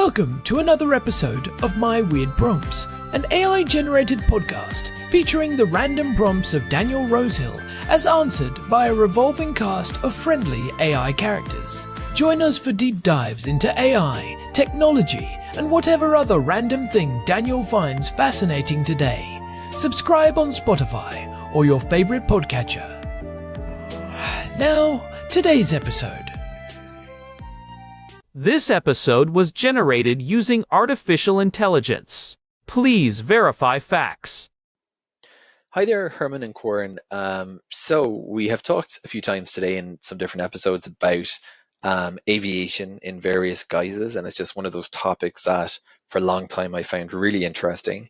Welcome to another episode of My Weird Prompts, an AI-generated podcast featuring the random prompts of Daniel Rosehill as answered by a revolving cast of friendly AI characters. Join us for deep dives into AI, technology, and whatever other random thing Daniel finds fascinating today. Subscribe on Spotify or your favorite podcatcher. Now, today's episode. This episode was generated using artificial intelligence. Please verify facts. Hi there, Herman and Corin. So we have talked a few times today in some different episodes about aviation in various guises, and it's just one of those topics that for a long time I found really interesting.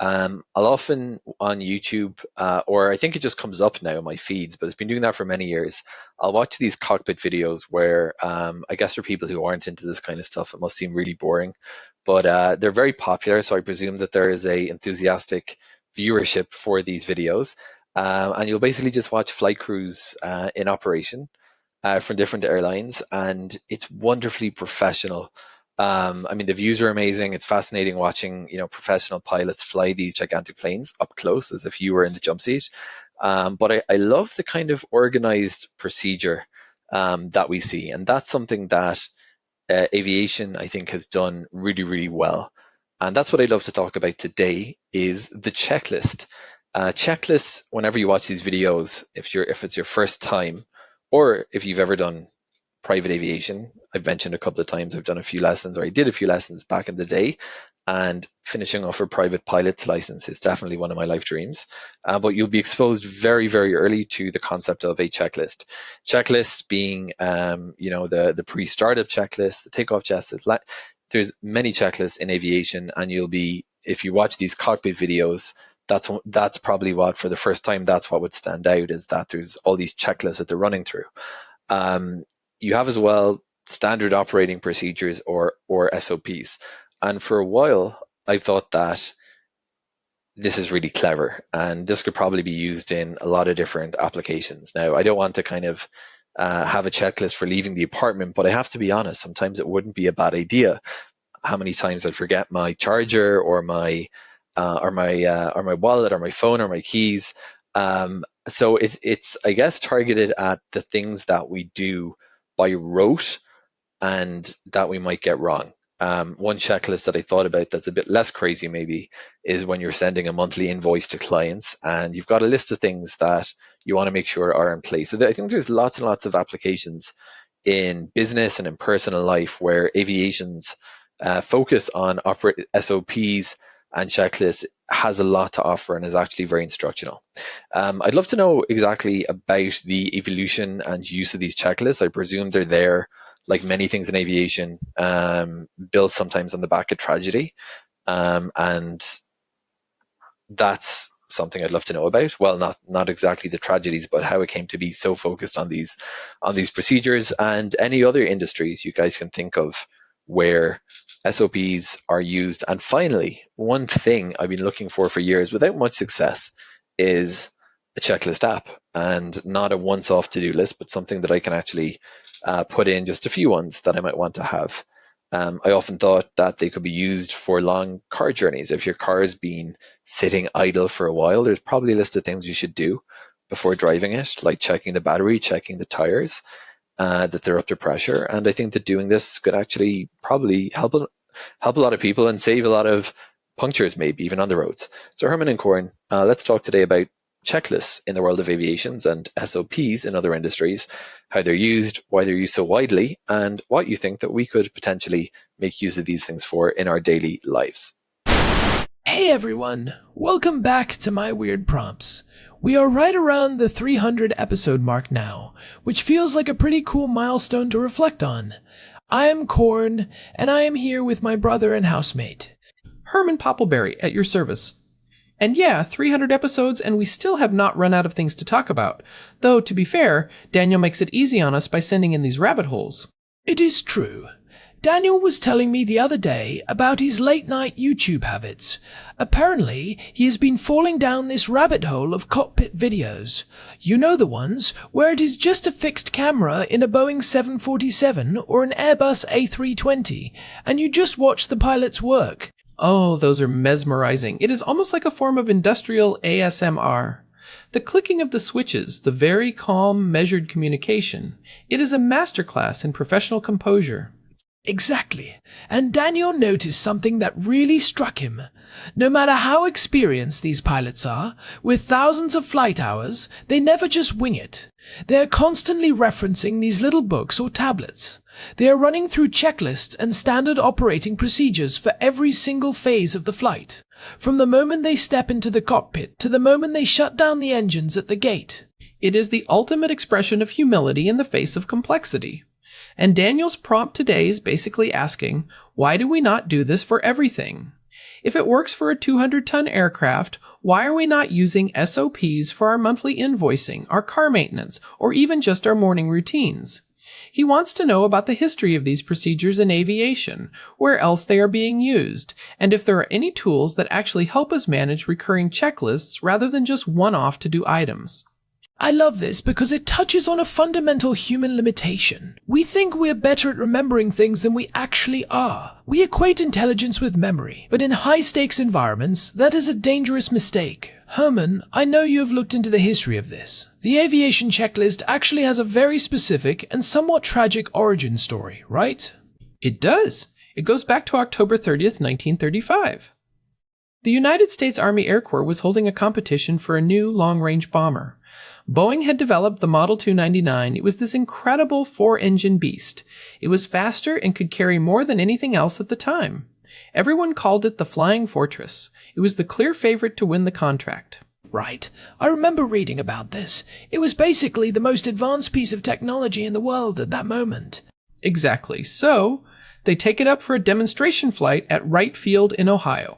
I'll often on YouTube, or I think it just comes up now in my feeds, but it's been doing that for many years. I'll watch these cockpit videos where I guess for people who aren't into this kind of stuff, it must seem really boring, but they're very popular. So I presume that there is a enthusiastic viewership for these videos. And you'll basically just watch flight crews in operation from different airlines, and it's wonderfully professional. I mean, the views are amazing. It's fascinating watching, professional pilots fly these gigantic planes up close as if you were in the jump seat. But I love the kind of organized procedure that we see. And that's something that aviation, I think, has done really, really well. And that's what I'd love to talk about today is the checklist. Checklists, whenever you watch these videos, if it's your first time, or if you've ever done private aviation, I've mentioned a couple of times I've done a few lessons, or I did a few lessons back in the day, and finishing off a private pilot's license is definitely one of my life dreams. But you'll be exposed very, very early to the concept of a checklist. Checklists being, the pre-startup checklist, the takeoff checklist. There's many checklists in aviation, and if you watch these cockpit videos, that's probably what, for the first time, that's what would stand out, is that there's all these checklists that they're running through. You have as well standard operating procedures or SOPs. And for a while, I thought that this is really clever, and this could probably be used in a lot of different applications. Now, I don't want to kind of have a checklist for leaving the apartment, but I have to be honest, sometimes it wouldn't be a bad idea. How many times I'd forget my charger or my wallet or my phone or my keys. So it's I guess targeted at the things that we do by rote and that we might get wrong. One checklist that I thought about that's a bit less crazy maybe is when you're sending a monthly invoice to clients and you've got a list of things that you want to make sure are in place. So I think there's lots and lots of applications in business and in personal life where aviation's focus on SOPs and checklists has a lot to offer and is actually very instructional. I'd love to know exactly about the evolution and use of these checklists. I presume they're there, like many things in aviation, built sometimes on the back of tragedy. And that's something I'd love to know about. Well, not exactly the tragedies, but how it came to be so focused on these procedures, and any other industries you guys can think of where SOPs are used. And finally, one thing I've been looking for years without much success is a checklist app, and not a once-off to-do list, but something that I can actually put in just a few ones that I might want to have. I often thought that they could be used for long car journeys. If your car has been sitting idle for a while, there's probably a list of things you should do before driving it, like checking the battery, checking the tires, that they're up to pressure. And I think that doing this could actually probably help a lot of people and save a lot of punctures, maybe even on the roads. So Herman and Corin, let's talk today about checklists in the world of aviations and SOPs in other industries, how they're used, why they're used so widely, and what you think that we could potentially make use of these things for in our daily lives. Hey everyone, welcome back to My Weird Prompts. We are right around the 300 episode mark now, which feels like a pretty cool milestone to reflect on. I am Corn, and I am here with my brother and housemate, Herman Poppleberry, at your service. And yeah, 300 episodes, and we still have not run out of things to talk about. Though, to be fair, Daniel makes it easy on us by sending in these rabbit holes. It is true. Daniel was telling me the other day about his late-night YouTube habits. Apparently, he has been falling down this rabbit hole of cockpit videos. You know the ones where it is just a fixed camera in a Boeing 747 or an Airbus A320, and you just watch the pilots work. Oh, those are mesmerizing. It is almost like a form of industrial ASMR. The clicking of the switches, the very calm, measured communication. It is a masterclass in professional composure. Exactly. And Daniel noticed something that really struck him. No matter how experienced these pilots are, with thousands of flight hours, they never just wing it. They are constantly referencing these little books or tablets. They are running through checklists and standard operating procedures for every single phase of the flight, from the moment they step into the cockpit to the moment they shut down the engines at the gate. It is the ultimate expression of humility in the face of complexity. And Daniel's prompt today is basically asking, why do we not do this for everything? If it works for a 200-ton aircraft, why are we not using SOPs for our monthly invoicing, our car maintenance, or even just our morning routines? He wants to know about the history of these procedures in aviation, where else they are being used, and if there are any tools that actually help us manage recurring checklists rather than just one-off to-do items. I love this because it touches on a fundamental human limitation. We think we're better at remembering things than we actually are. We equate intelligence with memory, but in high-stakes environments, that is a dangerous mistake. Herman, I know you have looked into the history of this. The aviation checklist actually has a very specific and somewhat tragic origin story, right? It does. It goes back to October 30th, 1935. The United States Army Air Corps was holding a competition for a new long-range bomber. Boeing had developed the Model 299. It was this incredible four-engine beast. It was faster and could carry more than anything else at the time. Everyone called it the Flying Fortress. It was the clear favorite to win the contract. Right. I remember reading about this. It was basically the most advanced piece of technology in the world at that moment. Exactly. So, they take it up for a demonstration flight at Wright Field in Ohio.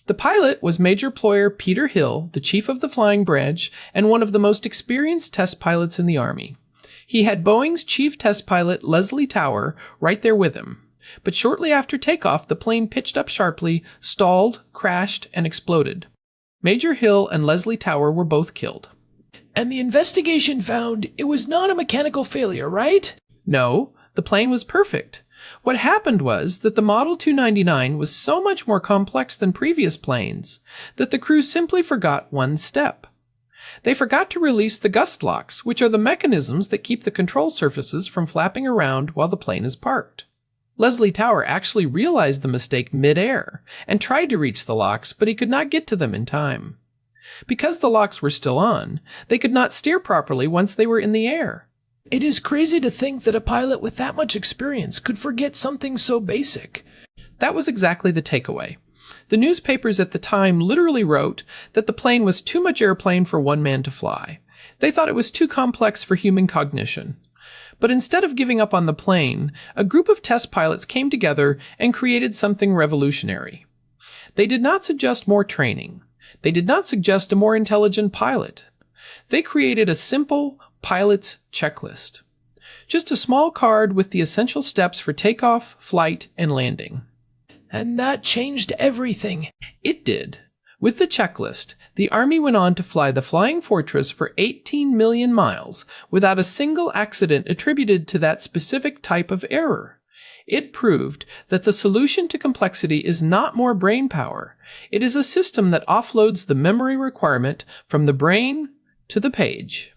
The pilot was Major Ployer Peter Hill, the chief of the flying branch and one of the most experienced test pilots in the Army. He had Boeing's chief test pilot Leslie Tower right there with him. But shortly after takeoff, the plane pitched up sharply, stalled, crashed, and exploded. Major Hill and Leslie Tower were both killed. And the investigation found it was not a mechanical failure, right? No, the plane was perfect. What happened was that the Model 299 was so much more complex than previous planes that the crew simply forgot one step. They forgot to release the gust locks, which are the mechanisms that keep the control surfaces from flapping around while the plane is parked. Leslie Tower actually realized the mistake mid-air and tried to reach the locks, but he could not get to them in time. Because the locks were still on, they could not steer properly once they were in the air. It is crazy to think that a pilot with that much experience could forget something so basic. That was exactly the takeaway. The newspapers at the time literally wrote that the plane was too much airplane for one man to fly. They thought it was too complex for human cognition. But instead of giving up on the plane, a group of test pilots came together and created something revolutionary. They did not suggest more training. They did not suggest a more intelligent pilot. They created a simple pilot's checklist. Just a small card with the essential steps for takeoff, flight, and landing. And that changed everything. It did. With the checklist, the Army went on to fly the Flying Fortress for 18 million miles without a single accident attributed to that specific type of error. It proved that the solution to complexity is not more brain power. It is a system that offloads the memory requirement from the brain to the page.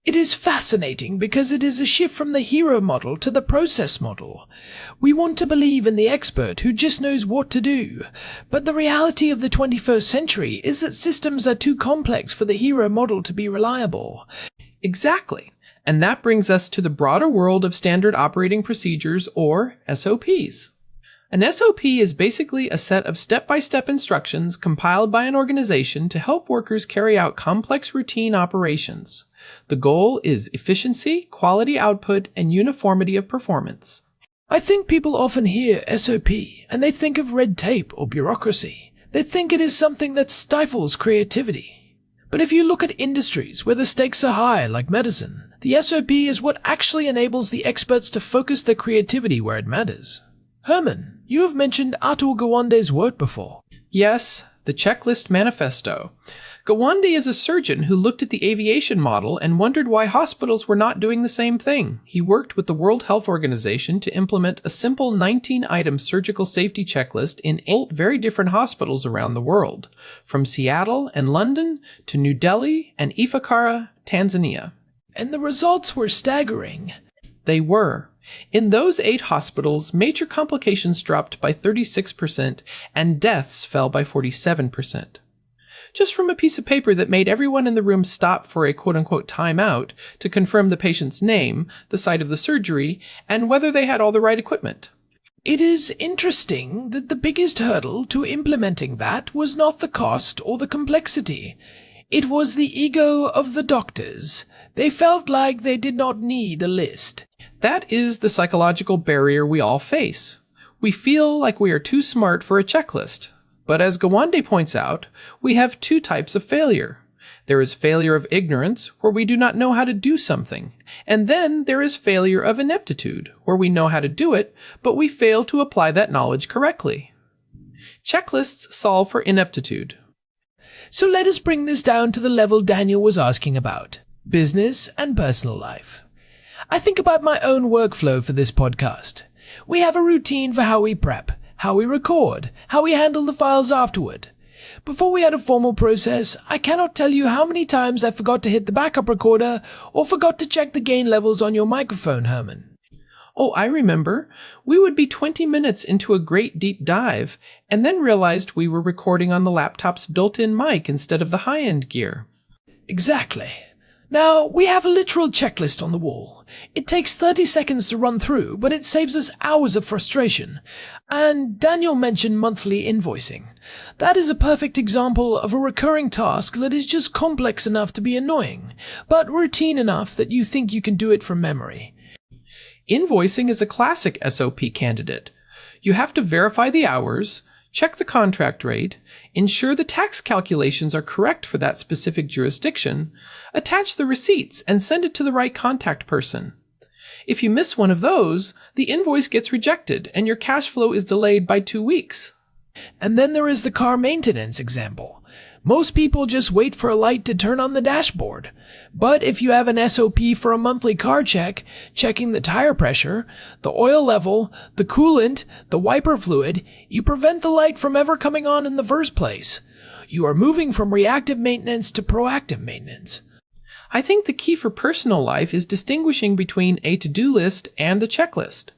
It is fascinating because it is a shift from the hero model to the process model. We want to believe in the expert who just knows what to do. But the reality of the 21st century is that systems are too complex for the hero model to be reliable. Exactly. And that brings us to the broader world of standard operating procedures, or SOPs. An SOP is basically a set of step-by-step instructions compiled by an organization to help workers carry out complex routine operations. The goal is efficiency, quality output, and uniformity of performance. I think people often hear SOP and they think of red tape or bureaucracy. They think it is something that stifles creativity. But if you look at industries where the stakes are high, like medicine, the SOP is what actually enables the experts to focus their creativity where it matters. Herman, you have mentioned Atul Gawande's work before. Yes, the Checklist Manifesto. Gawande is a surgeon who looked at the aviation model and wondered why hospitals were not doing the same thing. He worked with the World Health Organization to implement a simple 19-item surgical safety checklist in 8 very different hospitals around the world, from Seattle and London to New Delhi and Ifakara, Tanzania. And the results were staggering. They were. In those 8 hospitals, major complications dropped by 36% and deaths fell by 47%. Just from a piece of paper that made everyone in the room stop for a quote-unquote timeout to confirm the patient's name, the site of the surgery, and whether they had all the right equipment. It is interesting that the biggest hurdle to implementing that was not the cost or the complexity. It was the ego of the doctors. They felt like they did not need a list. That is the psychological barrier we all face. We feel like we are too smart for a checklist. But as Gawande points out, we have 2 types of failure. There is failure of ignorance, where we do not know how to do something. And then there is failure of ineptitude, where we know how to do it, but we fail to apply that knowledge correctly. Checklists solve for ineptitude. So let us bring this down to the level Daniel was asking about. Business and personal life. I think about my own workflow for this podcast. We have a routine for how we prep, how we record, how we handle the files afterward. Before we had a formal process, I cannot tell you how many times I forgot to hit the backup recorder or forgot to check the gain levels on your microphone, Herman. Oh, I remember. We would be 20 minutes into a great deep dive and then realized we were recording on the laptop's built-in mic instead of the high-end gear. Exactly. Now, we have a literal checklist on the wall. It takes 30 seconds to run through, but it saves us hours of frustration. And Daniel mentioned monthly invoicing. That is a perfect example of a recurring task that is just complex enough to be annoying, but routine enough that you think you can do it from memory. Invoicing is a classic SOP candidate. You have to verify the hours, check the contract rate, ensure the tax calculations are correct for that specific jurisdiction, attach the receipts, and send it to the right contact person. If you miss one of those, the invoice gets rejected and your cash flow is delayed by 2 weeks. And then there is the car maintenance example. Most people just wait for a light to turn on the dashboard. But if you have an SOP for a monthly car check, checking the tire pressure, the oil level, the coolant, the wiper fluid, you prevent the light from ever coming on in the first place. You are moving from reactive maintenance to proactive maintenance. I think the key for personal life is distinguishing between a to-do list and a checklist.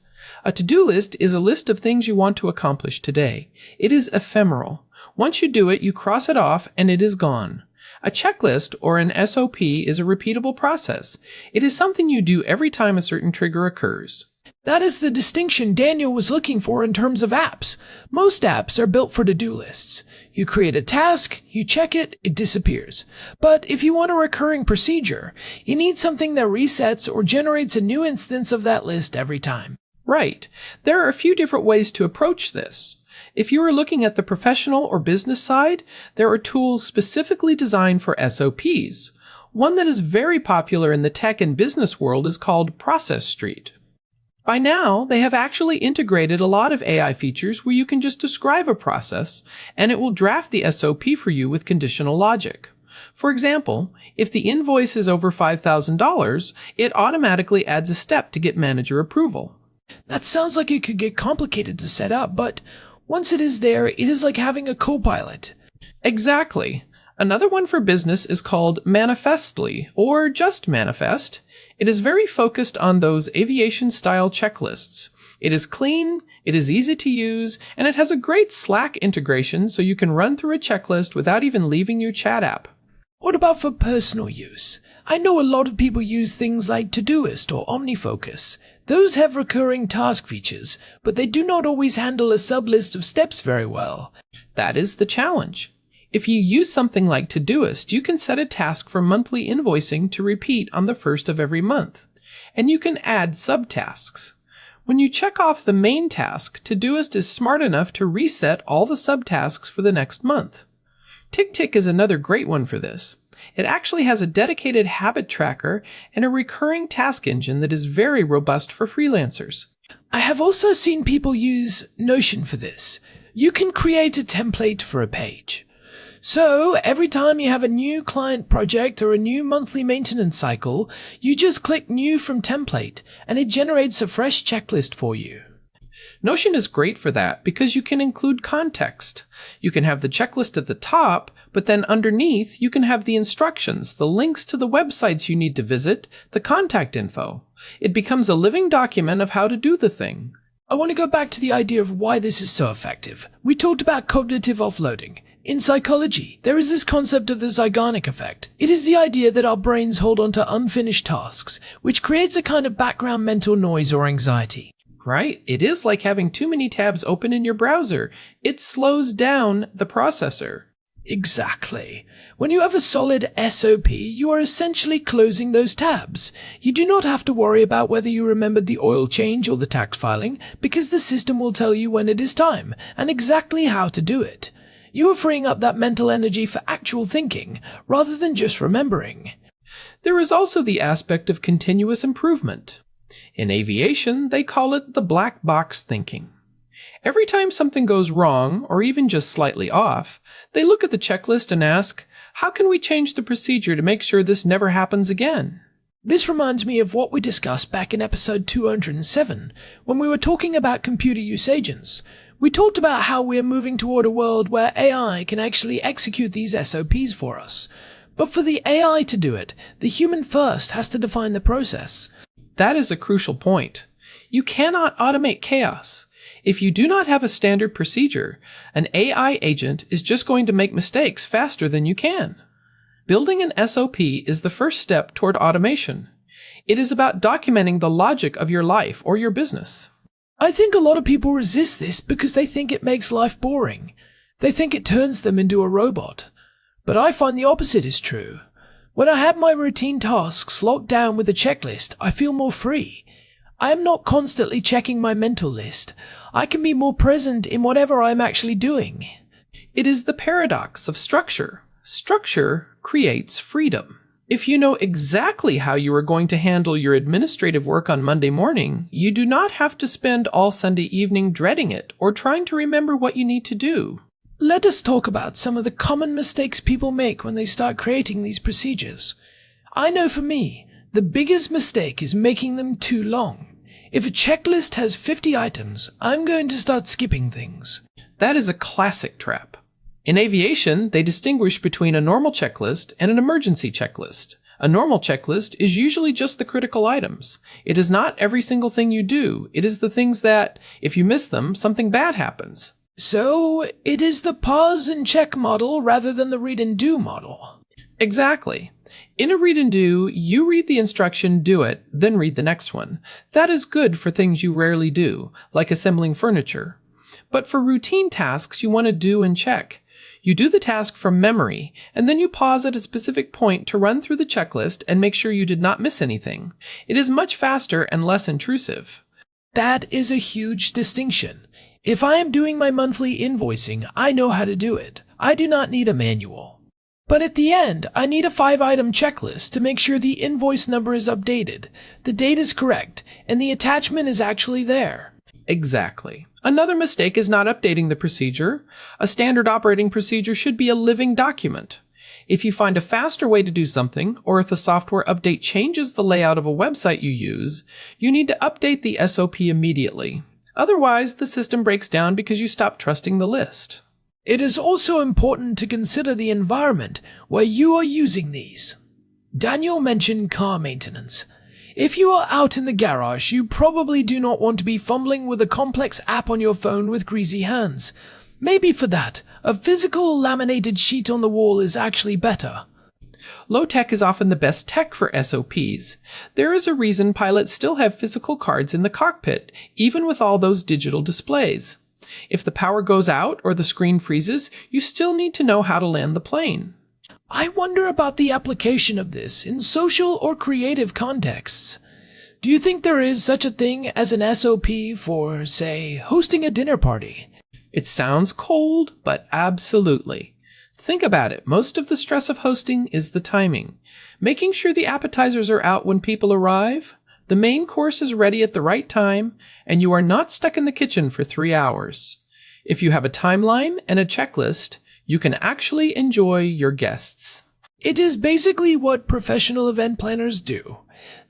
A to-do list is a list of things you want to accomplish today. It is ephemeral. Once you do it, you cross it off and it is gone. A checklist or an SOP is a repeatable process. It is something you do every time a certain trigger occurs. That is the distinction Daniel was looking for in terms of apps. Most apps are built for to-do lists. You create a task, you check it, it disappears. But if you want a recurring procedure, you need something that resets or generates a new instance of that list every time. Right. There are a few different ways to approach this. If you are looking at the professional or business side, there are tools specifically designed for SOPs. One that is very popular in the tech and business world is called Process Street. By now, they have actually integrated a lot of AI features where you can just describe a process, and it will draft the SOP for you with conditional logic. For example, if the invoice is over $5,000, it automatically adds a step to get manager approval. That sounds like it could get complicated to set up, but once it is there, it is like having a co-pilot. Exactly. Another one for business is called Manifestly, or just Manifest. It is very focused on those aviation-style checklists. It is clean, it is easy to use, and it has a great Slack integration so you can run through a checklist without even leaving your chat app. What about for personal use? I know a lot of people use things like Todoist or OmniFocus. Those have recurring task features, but they do not always handle a sublist of steps very well. That is the challenge. If you use something like Todoist, you can set a task for monthly invoicing to repeat on the first of every month, and you can add subtasks. When you check off the main task, Todoist is smart enough to reset all the subtasks for the next month. TickTick is another great one for this. It actually has a dedicated habit tracker and a recurring task engine that is very robust for freelancers. I have also seen people use Notion for this. You can create a template for a page. So every time you have a new client project or a new monthly maintenance cycle, you just click New from Template and it generates a fresh checklist for you. Notion is great for that because you can include context. You can have the checklist at the top, but then underneath you can have the instructions, the links to the websites you need to visit, the contact info. It becomes a living document of how to do the thing. I want to go back to the idea of why this is so effective. We talked about cognitive offloading. In psychology, there is this concept of the Zeigarnik effect. It is the idea that our brains hold on to unfinished tasks, which creates a kind of background mental noise or anxiety. Right? It is like having too many tabs open in your browser. It slows down the processor. Exactly. When you have a solid SOP, you are essentially closing those tabs. You do not have to worry about whether you remembered the oil change or the tax filing, because the system will tell you when it is time, and exactly how to do it. You are freeing up that mental energy for actual thinking, rather than just remembering. There is also the aspect of continuous improvement. In aviation, they call it the black box thinking. Every time something goes wrong, or even just slightly off, they look at the checklist and ask, how can we change the procedure to make sure this never happens again? This reminds me of what we discussed back in episode 207, when we were talking about computer use agents. We talked about how we're moving toward a world where AI can actually execute these SOPs for us. But for the AI to do it, the human first has to define the process. That is a crucial point. You cannot automate chaos. If you do not have a standard procedure, an AI agent is just going to make mistakes faster than you can. Building an SOP is the first step toward automation. It is about documenting the logic of your life or your business. I think a lot of people resist this because they think it makes life boring. They think it turns them into a robot. But I find the opposite is true. When I have my routine tasks locked down with a checklist, I feel more free. I am not constantly checking my mental list. I can be more present in whatever I am actually doing. It is the paradox of structure. Structure creates freedom. If you know exactly how you are going to handle your administrative work on Monday morning, you do not have to spend all Sunday evening dreading it or trying to remember what you need to do. Let us talk about some of the common mistakes people make when they start creating these procedures. I know for me, the biggest mistake is making them too long. If a checklist has 50 items, I'm going to start skipping things. That is a classic trap. In aviation, they distinguish between a normal checklist and an emergency checklist. A normal checklist is usually just the critical items. It is not every single thing you do. It is the things that, if you miss them, something bad happens. So, it is the pause and check model rather than the read and do model. Exactly. In a read and do, you read the instruction, do it, then read the next one. That is good for things you rarely do, like assembling furniture. But for routine tasks, you want to do and check. You do the task from memory, and then you pause at a specific point to run through the checklist and make sure you did not miss anything. It is much faster and less intrusive. That is a huge distinction. If I am doing my monthly invoicing, I know how to do it. I do not need a manual. But at the end, I need a 5-item checklist to make sure the invoice number is updated, the date is correct, and the attachment is actually there. Exactly. Another mistake is not updating the procedure. A standard operating procedure should be a living document. If you find a faster way to do something, or if the software update changes the layout of a website you use, you need to update the SOP immediately. Otherwise, the system breaks down because you stop trusting the list. It is also important to consider the environment where you are using these. Daniel mentioned car maintenance. If you are out in the garage, you probably do not want to be fumbling with a complex app on your phone with greasy hands. Maybe for that, a physical laminated sheet on the wall is actually better. Low tech is often the best tech for SOPs. There is a reason pilots still have physical cards in the cockpit, even with all those digital displays. If the power goes out or the screen freezes, you still need to know how to land the plane. I wonder about the application of this in social or creative contexts. Do you think there is such a thing as an SOP for, say, hosting a dinner party? It sounds cold, but absolutely. Think about it. Most of the stress of hosting is the timing. Making sure the appetizers are out when people arrive, The main course is ready at the right time, and you are not stuck in the kitchen for 3 hours. If you have a timeline and a checklist, you can actually enjoy your guests. It is basically what professional event planners do.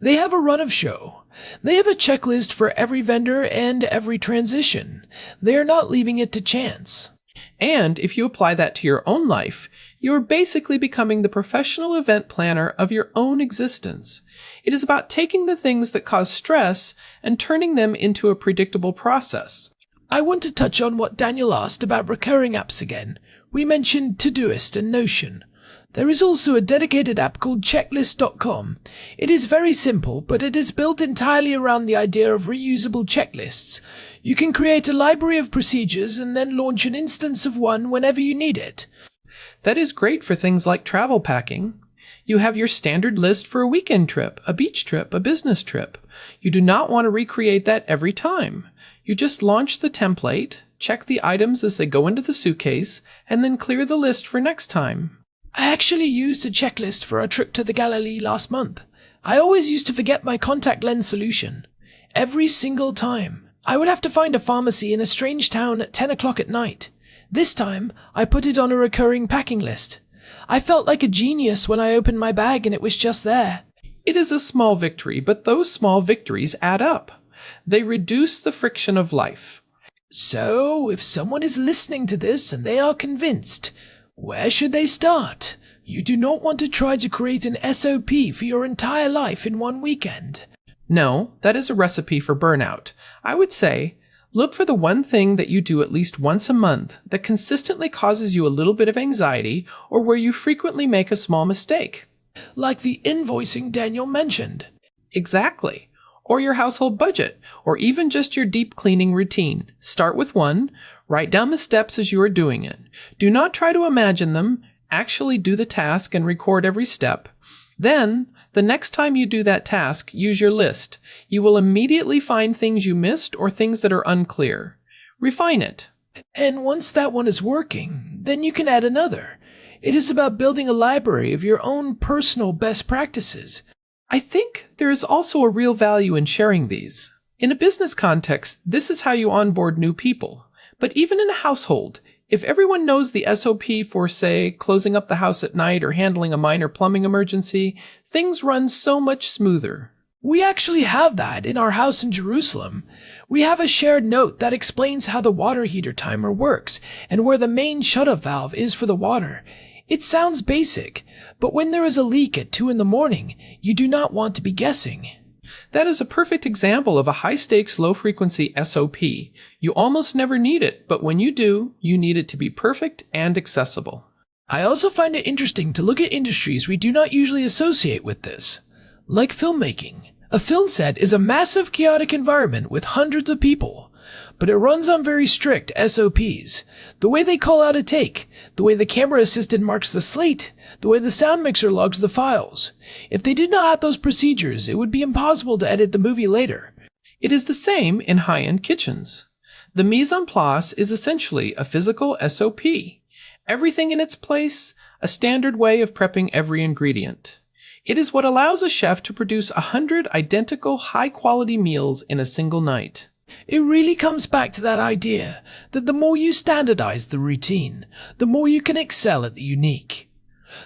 They have a run of show. They have a checklist for every vendor and every transition. They are not leaving it to chance. And if you apply that to your own life, you are basically becoming the professional event planner of your own existence. It is about taking the things that cause stress and turning them into a predictable process. I want to touch on what Daniel asked about recurring apps again. We mentioned Todoist and Notion. There is also a dedicated app called checklist.com. It is very simple, but it is built entirely around the idea of reusable checklists. You can create a library of procedures and then launch an instance of one whenever you need it. That is great for things like travel packing. You have your standard list for a weekend trip, a beach trip, a business trip. You do not want to recreate that every time. You just launch the template, check the items as they go into the suitcase, and then clear the list for next time. I actually used a checklist for our trip to the Galilee last month. I always used to forget my contact lens solution. Every single time. I would have to find a pharmacy in a strange town at 10 o'clock at night. This time, I put it on a recurring packing list. I felt like a genius when I opened my bag and it was just there. It is a small victory, but those small victories add up. They reduce the friction of life. So, if someone is listening to this and they are convinced, where should they start? You do not want to try to create an SOP for your entire life in one weekend. No, that is a recipe for burnout. I would say, look for the one thing that you do at least once a month that consistently causes you a little bit of anxiety or where you frequently make a small mistake. Like the invoicing Daniel mentioned. Exactly. Or your household budget, or even just your deep cleaning routine. Start with one, write down the steps as you are doing it. Do not try to imagine them, actually do the task and record every step. Then, the next time you do that task, use your list. You will immediately find things you missed or things that are unclear. Refine it. And once that one is working, then you can add another. It is about building a library of your own personal best practices. I think there is also a real value in sharing these. In a business context, this is how you onboard new people. But even in a household, if everyone knows the SOP for, say, closing up the house at night or handling a minor plumbing emergency, things run so much smoother. We actually have that in our house in Jerusalem. We have a shared note that explains how the water heater timer works and where the main shut-off valve is for the water. It sounds basic, but when there is a leak at 2 a.m, you do not want to be guessing. That is a perfect example of a high-stakes, low-frequency SOP. You almost never need it, but when you do, you need it to be perfect and accessible. I also find it interesting to look at industries we do not usually associate with this, like filmmaking. A film set is a massive, chaotic environment with hundreds of people. But it runs on very strict SOPs. The way they call out a take, the way the camera assistant marks the slate, the way the sound mixer logs the files. If they did not have those procedures, it would be impossible to edit the movie later. It is the same in high-end kitchens. The mise en place is essentially a physical SOP. Everything in its place, a standard way of prepping every ingredient. It is what allows a chef to produce 100 identical high-quality meals in a single night. It really comes back to that idea that the more you standardize the routine, the more you can excel at the unique.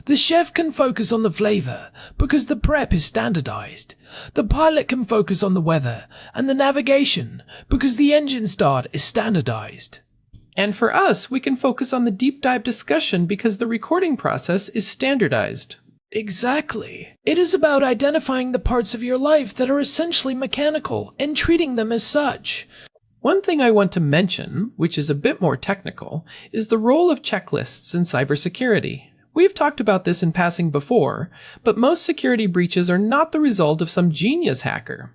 The chef can focus on the flavor because the prep is standardized. The pilot can focus on the weather and the navigation because the engine start is standardized. And for us, we can focus on the deep dive discussion because the recording process is standardized. Exactly. It is about identifying the parts of your life that are essentially mechanical and treating them as such. One thing I want to mention, which is a bit more technical, is the role of checklists in cybersecurity. We've talked about this in passing before, but most security breaches are not the result of some genius hacker.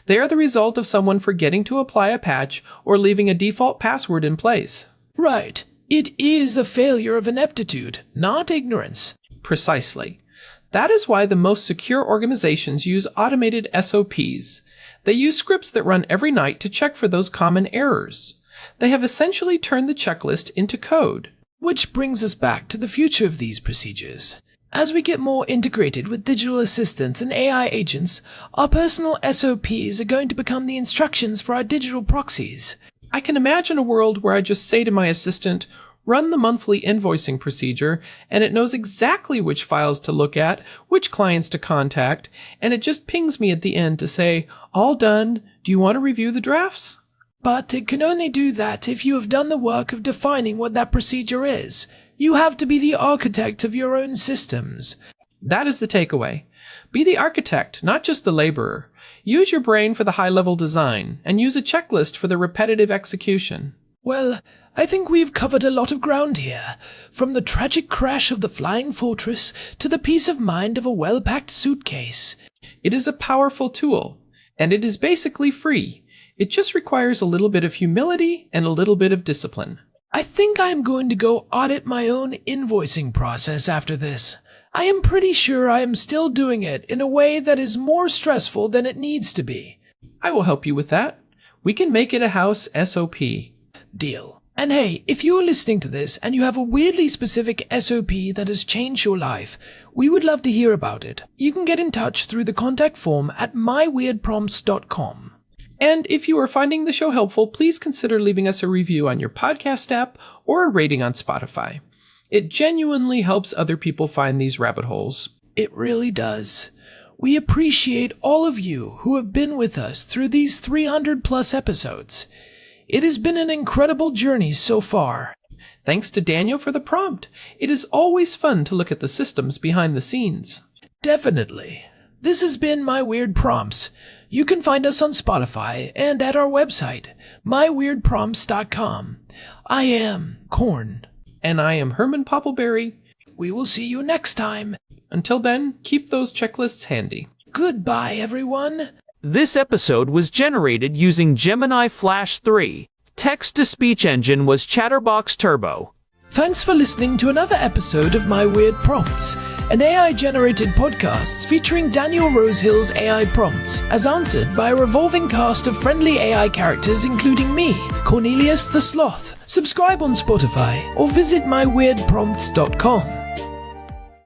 They are the result of someone forgetting to apply a patch or leaving a default password in place. Right. It is a failure of ineptitude, not ignorance. Precisely. That is why the most secure organizations use automated SOPs. They use scripts that run every night to check for those common errors. They have essentially turned the checklist into code. Which brings us back to the future of these procedures. As we get more integrated with digital assistants and AI agents, our personal SOPs are going to become the instructions for our digital proxies. I can imagine a world where I just say to my assistant, run the monthly invoicing procedure, and it knows exactly which files to look at, which clients to contact, and it just pings me at the end to say, all done, do you want to review the drafts? But it can only do that if you have done the work of defining what that procedure is. You have to be the architect of your own systems. That is the takeaway. Be the architect, not just the laborer. Use your brain for the high-level design, and use a checklist for the repetitive execution. Well, I think we've covered a lot of ground here, from the tragic crash of the Flying Fortress to the peace of mind of a well-packed suitcase. It is a powerful tool, and it is basically free. It just requires a little bit of humility and a little bit of discipline. I think I'm going to go audit my own invoicing process after this. I am pretty sure I am still doing it in a way that is more stressful than it needs to be. I will help you with that. We can make it a house SOP. Deal. And hey, if you are listening to this and you have a weirdly specific SOP that has changed your life, we would love to hear about it. You can get in touch through the contact form at myweirdprompts.com. And if you are finding the show helpful, please consider leaving us a review on your podcast app or a rating on Spotify. It genuinely helps other people find these rabbit holes. It really does. We appreciate all of you who have been with us through these 300 plus episodes. It has been an incredible journey so far. Thanks to Daniel for the prompt. It is always fun to look at the systems behind the scenes. Definitely. This has been My Weird Prompts. You can find us on Spotify and at our website, myweirdprompts.com. I am Corn. And I am Herman Poppleberry. We will see you next time. Until then, keep those checklists handy. Goodbye, everyone. This episode was generated using Gemini Flash 3. Text-to-speech engine was Chatterbox Turbo. Thanks for listening to another episode of My Weird Prompts, an AI-generated podcast featuring Daniel Rosehill's AI prompts, as answered by a revolving cast of friendly AI characters including me, Cornelius the Sloth. Subscribe on Spotify or visit myweirdprompts.com.